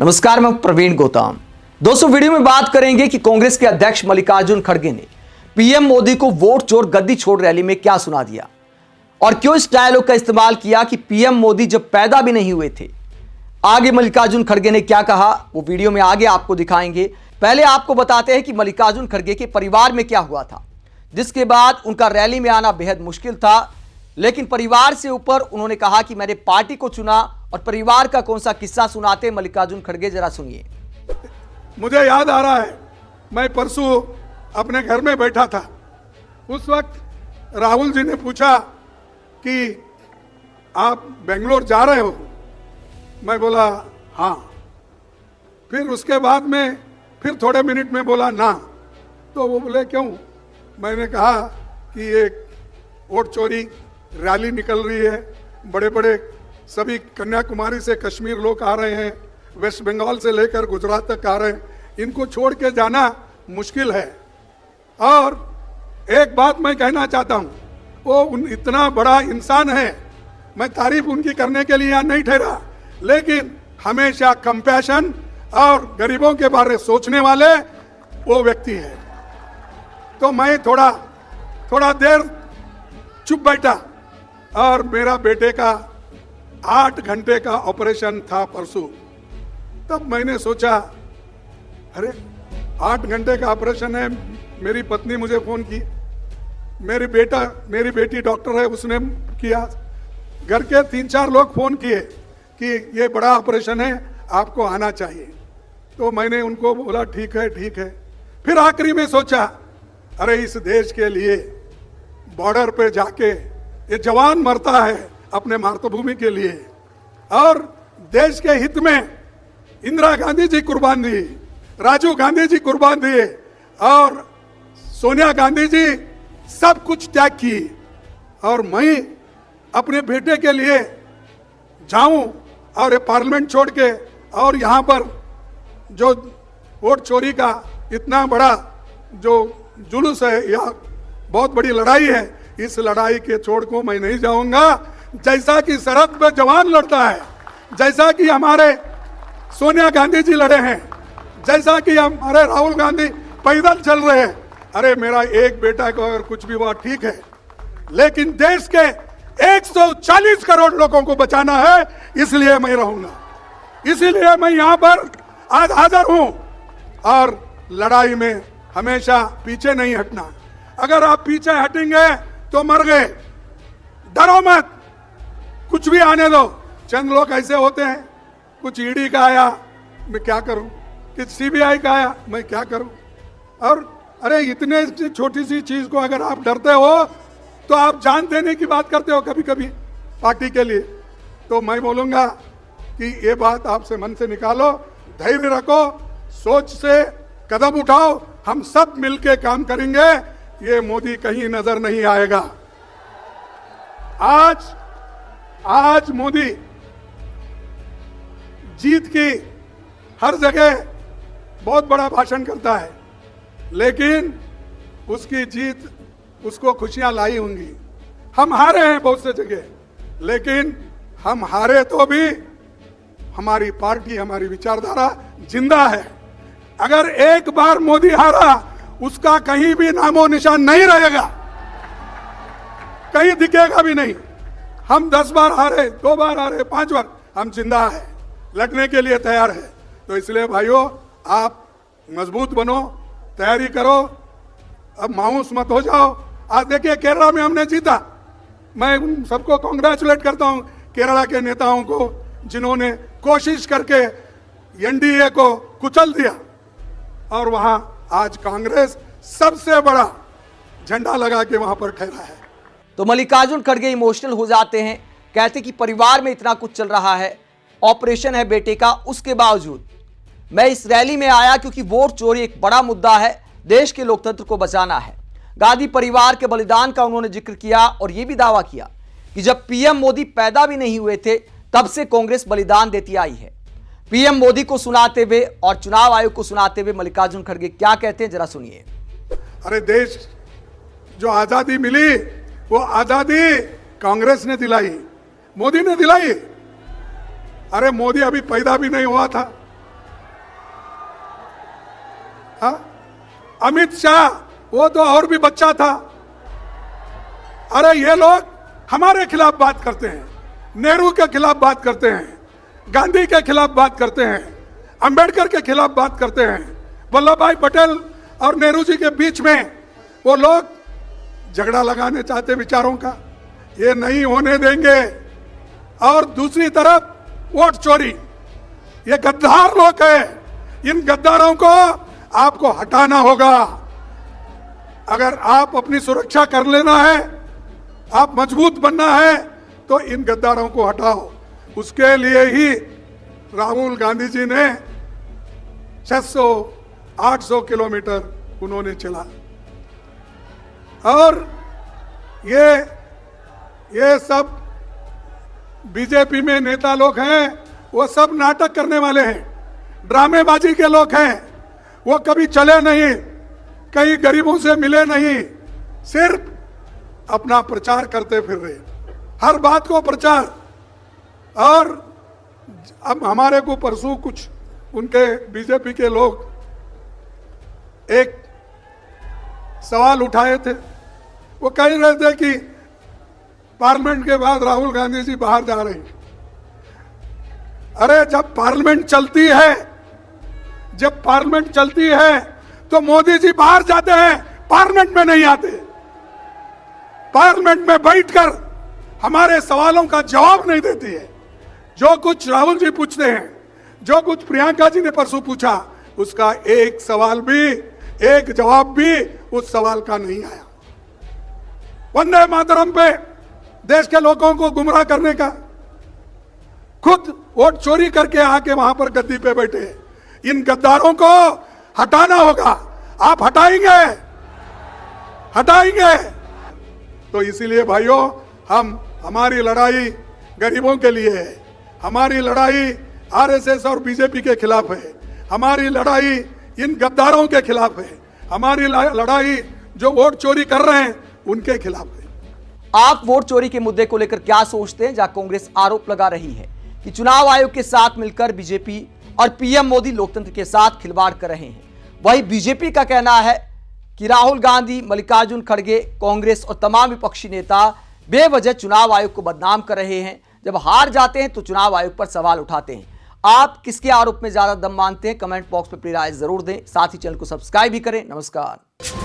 नमस्कार, मैं प्रवीण गौतम। दोस्तों, वीडियो में बात करेंगे कि कांग्रेस के अध्यक्ष मल्लिकार्जुन खड़गे ने पीएम मोदी को वोट चोर गद्दी छोड़ रैली में क्या सुना दिया और क्यों इस डायलॉग का इस्तेमाल किया कि पीएम मोदी जब पैदा भी नहीं हुए थे। आगे मल्लिकार्जुन खड़गे ने क्या कहा वो वीडियो में आगे आपको दिखाएंगे। पहले आपको बताते हैं कि मल्लिकार्जुन खड़गे के परिवार में क्या हुआ था, जिसके बाद उनका रैली में आना बेहद मुश्किल था। लेकिन परिवार से ऊपर उन्होंने कहा कि मैंने पार्टी को चुना। और परिवार का कौन सा किस्सा सुनाते मल्लिकार्जुन खड़गे, जरा सुनिए। मुझे याद आ रहा है, मैं परसों अपने घर में बैठा था। उस वक्त राहुल जी ने पूछा कि आप बेंगलोर जा रहे हो। मैं बोला हाँ। फिर उसके बाद में फिर थोड़े मिनट में बोला ना। तो वो बोले क्यों? मैंने कहा कि एक वोट चोरी रैली निकल रही है, बड़े बड़े सभी कन्याकुमारी से कश्मीर लोग आ रहे हैं, वेस्ट बंगाल से लेकर गुजरात तक आ रहे हैं, इनको छोड़ के जाना मुश्किल है। और एक बात मैं कहना चाहता हूँ, वो इतना बड़ा इंसान है, मैं तारीफ उनकी करने के लिए यहाँ नहीं ठहरा, लेकिन हमेशा कंपैशन और गरीबों के बारे में सोचने वाले वो व्यक्ति है। तो मैं थोड़ा देर चुप बैठा। और मेरा बेटे का 8 घंटे का ऑपरेशन था परसों। तब मैंने सोचा, अरे 8 घंटे का ऑपरेशन है। मेरी पत्नी मुझे फोन की, मेरी बेटी डॉक्टर है, उसने किया। घर के 3-4 लोग फोन किए कि ये बड़ा ऑपरेशन है, आपको आना चाहिए। तो मैंने उनको बोला ठीक है। फिर आखिरी में सोचा, अरे इस देश के लिए बॉर्डर पे जाके ये जवान मरता है अपने मातृभूमि के लिए, और देश के हित में इंदिरा गांधी जी कुर्बान दिए, राजीव गांधी जी कुर्बान दिए, और सोनिया गांधी जी सब कुछ त्याग की। और मैं अपने बेटे के लिए जाऊं और ये पार्लियामेंट छोड़ के, और यहाँ पर जो वोट चोरी का इतना बड़ा जो जुलूस है या बहुत बड़ी लड़ाई है, इस लड़ाई के छोड़ को मैं नहीं जाऊंगा। जैसा कि सरहद पे जवान लड़ता है, जैसा कि हमारे सोनिया गांधी जी लड़े हैं, जैसा कि हमारे राहुल गांधी पैदल चल रहे हैं। अरे मेरा एक बेटा को अगर कुछ भी हुआ ठीक है, लेकिन देश के 140 करोड़ लोगों को बचाना है, इसलिए मैं रहूंगा। इसीलिए मैं यहाँ पर आज हाजिर हूं। और लड़ाई में हमेशा पीछे नहीं हटना। अगर आप पीछे हटेंगे तो मर गए। डरो मत, कुछ भी आने दो। चंद लोग ऐसे होते हैं, कुछ ईडी का आया मैं क्या करूं, कुछ सीबीआई का आया मैं क्या करूं। और अरे इतने छोटी सी चीज को अगर आप डरते हो तो आप जान देने की बात करते हो कभी कभी पार्टी के लिए। तो मैं बोलूंगा कि ये बात आपसे मन से निकालो, धैर्य रखो, सोच से कदम उठाओ। हम सब मिलके काम करेंगे, ये मोदी कहीं नजर नहीं आएगा। आज मोदी जीत की हर जगह बहुत बड़ा भाषण करता है, लेकिन उसकी जीत उसको खुशियां लाई होंगी। हम हारे हैं बहुत से जगह, लेकिन हम हारे तो भी हमारी पार्टी, हमारी विचारधारा जिंदा है। अगर एक बार मोदी हारा, उसका कहीं भी नामो निशान नहीं रहेगा, कहीं दिखेगा भी नहीं। हम 10 बार हारे, 2 बार हारे, 5 बार, हम जिंदा है, लड़ने के लिए तैयार है। तो इसलिए भाइयों, आप मजबूत बनो, तैयारी करो, अब मायूस मत हो जाओ। आज देखिए केरला में हमने जीता। मैं उन सबको कॉन्ग्रेचुलेट करता हूं, केरला के नेताओं को, जिन्होंने कोशिश करके एनडीए को कुचल दिया। और वहां आज कांग्रेस सबसे बड़ा झंडा लगा के वहां पर ठहरा है। तो मल्लिकार्जुन खड़गे इमोशनल हो जाते हैं, कहते कि परिवार में इतना कुछ चल रहा है, ऑपरेशन है बेटे का, उसके बावजूद मैं इस रैली में आया क्योंकि वोट चोरी एक बड़ा मुद्दा है, देश के लोकतंत्र को बचाना है। गांधी परिवार के बलिदान का उन्होंने जिक्र किया और यह भी दावा किया कि जब पीएम मोदी पैदा भी नहीं हुए थे, तब से कांग्रेस बलिदान देती आई है। पीएम मोदी को सुनाते हुए और चुनाव आयोग को सुनाते हुए मल्लिकार्जुन खड़गे क्या कहते हैं, जरा सुनिए। अरे देश जो आजादी मिली, वो आजादी कांग्रेस ने दिलाई, मोदी ने दिलाई। अरे मोदी अभी पैदा भी नहीं हुआ था, हाँ? अमित शाह वो तो और भी बच्चा था। अरे ये लोग हमारे खिलाफ बात करते हैं, नेहरू के खिलाफ बात करते हैं, गांधी के खिलाफ बात करते हैं, अंबेडकर के खिलाफ बात करते हैं, वल्लभ भाई पटेल और नेहरू जी के बीच में वो लोग झगड़ा लगाने चाहते विचारों का, ये नहीं होने देंगे। और दूसरी तरफ वोट चोरी, ये गद्दार लोग हैं, इन गद्दारों को आपको हटाना होगा। अगर आप अपनी सुरक्षा कर लेना है, आप मजबूत बनना है, तो इन गद्दारों को हटाओ। उसके लिए ही राहुल गांधी जी ने 600-800 किलोमीटर उन्होंने चला। और ये सब बीजेपी में नेता लोग हैं, वो सब नाटक करने वाले हैं, ड्रामेबाजी के लोग हैं। वो कभी चले नहीं, कहीं गरीबों से मिले नहीं, सिर्फ अपना प्रचार करते फिर रहे, हर बात को प्रचार। और अब हमारे को परसों कुछ उनके बीजेपी के लोग एक सवाल उठाए थे, वो कह रहे थे कि पार्लियामेंट के बाद राहुल गांधी जी बाहर जा रहे हैं। अरे जब पार्लियामेंट चलती है तो मोदी जी बाहर जाते हैं, पार्लियामेंट में नहीं आते। पार्लियामेंट में बैठकर हमारे सवालों का जवाब नहीं देती है। जो कुछ राहुल जी पूछते हैं, जो कुछ प्रियंका जी ने परसों पूछा, उसका एक सवाल भी, एक जवाब भी उस सवाल का नहीं आया। वंदे मातरम पे देश के लोगों को गुमराह करने का, खुद वोट चोरी करके आके वहां पर गद्दी पे बैठे। इन गद्दारों को हटाना होगा। आप हटाएंगे। तो इसीलिए भाइयों, हमारी लड़ाई गरीबों के लिए है, हमारी लड़ाई आरएसएस और बीजेपी के खिलाफ है, हमारी लड़ाई इन गद्दारों के खिलाफ है, हमारी लड़ाई जो वोट चोरी कर रहे हैं उनके खिलाफ है। आप वोट चोरी के मुद्दे को लेकर क्या सोचते हैं, जहां कांग्रेस आरोप लगा रही है कि चुनाव आयोग के साथ मिलकर बीजेपी और पीएम मोदी लोकतंत्र के साथ खिलवाड़ कर रहे हैं, वहीं बीजेपी का कहना है कि राहुल गांधी, मल्लिकार्जुन खड़गे, कांग्रेस और तमाम विपक्षी नेता बेवजह चुनाव आयोग को बदनाम कर रहे हैं। जब हार जाते हैं तो चुनाव आयोग पर सवाल उठाते हैं। आप किसके आरोप में ज्यादा दम मानते हैं? कमेंट बॉक्स में अपनी राय जरूर दें। साथ ही चैनल को सब्सक्राइब भी करें। नमस्कार।